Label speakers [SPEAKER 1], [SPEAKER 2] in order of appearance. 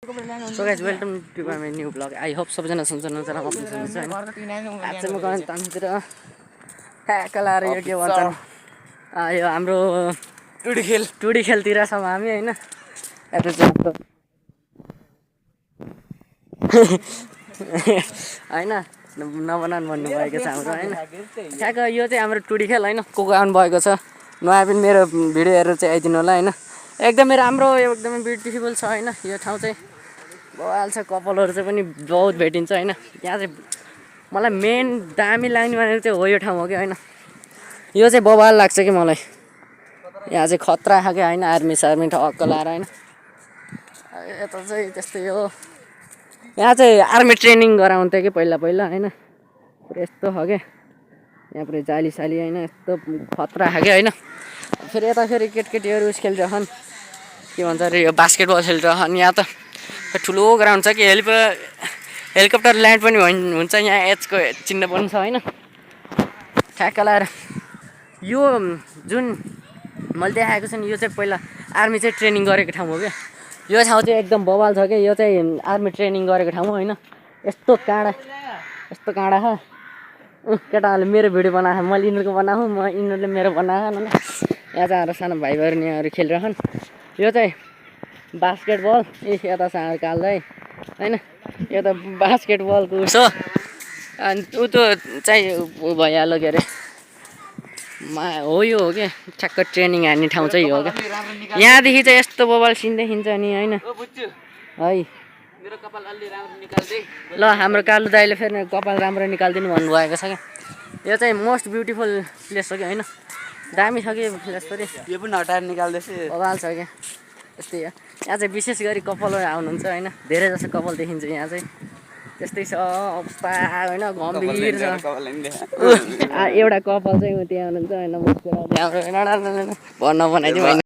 [SPEAKER 1] so guys welcome to my new blog I hope सबैजना सुन्छ राम्रो सुन्नुहुन्छ हैन आज चाहिँ म गएँ तन्तिर ठ्याक्क लाएर यो के भन्छन् यो हाम्रो टुडी खेलतिर छौँ हामी हैन यता चाहिँ हाम्रो हैन नबनाउनु भन्नुभएको छ हाम्रो हैन ठ्याक्क यो चाहिँ हाम्रो टुडी खेल हैन को आउनु भएको छ नयाँ पनि मेरो भिडियो हेरेर चाहिँ आइदिनु होला हैन एकदमै राम्रो एकदमै ब्युटिफुल छ हैन यो ठाउँ चाहिँ बवाल छ कपालहरू चाहिँ पनि बहुत भेटिन्छ हैन यहाँ चाहिँ मलाई मेन दामी लाग्ने भनेको चाहिँ हो यो ठाउँ हो कि हैन यो चाहिँ बवाल लाग्छ कि मलाई यहाँ चाहिँ खतरा खाके हैन आर्मी सार्मी ठक्क लाएर हैन यता चाहिँ त्यस्तै हो यहाँ चाहिँ आर्मी ट्रेनिङ गराउँथ्यो कि पहिला हैन यस्तो हो के यहाँ पुरै जाली साली हैन यस्तो खतरा खाके हैन फेरि यता फेरि केटकेटीहरू उस खेलिरहन् के भन्छ अरे यो बास्केटबल खेलिरहन् यहाँ त ठुलो ग्राउन्ड छ कि हेलिकप्टर ल्यान्ड पनि हुन्छ यहाँ एचको चिन्ह पनि छ हैन ठ्याक्क लाएर यो जुन मैले देखाएको छु नि यो चाहिँ पहिला आर्मी चाहिँ ट्रेनिङ गरेको ठाउँ हो क्या यो ठाउँ चाहिँ एकदम बवाल छ क्या यो चाहिँ आर्मी ट्रेनिङ गरेको ठाउँ हो हैन यस्तो काँडा छ केटाहरूले मेरो भिडियो बनाएको मैले यिनीहरूको बनाएको म यिनीहरूले मेरो बनाएको हैन यहाँ चाहिँ हाम्रो सानो भाइ बहिनीहरू खेलिरहन् यो चाहिँ बास्केटबल यता सानो काल्दै हैन यो त बास्केटबलको उसो अनि ऊ त चाहिँ ऊ भइहाल्यो के अरे हो यो हो क्या ठ्याक्क ट्रेनिङ हान्ने ठाउँ चाहिँ हो क्या यहाँदेखि चाहिँ यस्तो बवाल सिन देखिन्छ नि हैन है ल हाम्रो कालु दाइले फेरि कपाल राम्रो निकालिदिनु भन्नुभएको छ क्या यो चाहिँ मोस्ट ब्युटिफुल प्लेस हो कि हैन दामी छ कि प्लेस पनि
[SPEAKER 2] यो पनि हटाएर निकाल्दैछ
[SPEAKER 1] बवाल छ क्या यस्तै हो यहाँ चाहिँ विशेष गरी कपालहरू आउनुहुन्छ हैन धेरै जस्तो कपाल देखिन्छ यहाँ चाहिँ त्यस्तै छ अवस्था हैन गम्भीर छ एउटा कपाल चाहिँ त्यहाँ हुनुहुन्छ हैन हाम्रो भन्न बनाइदिउँ हैन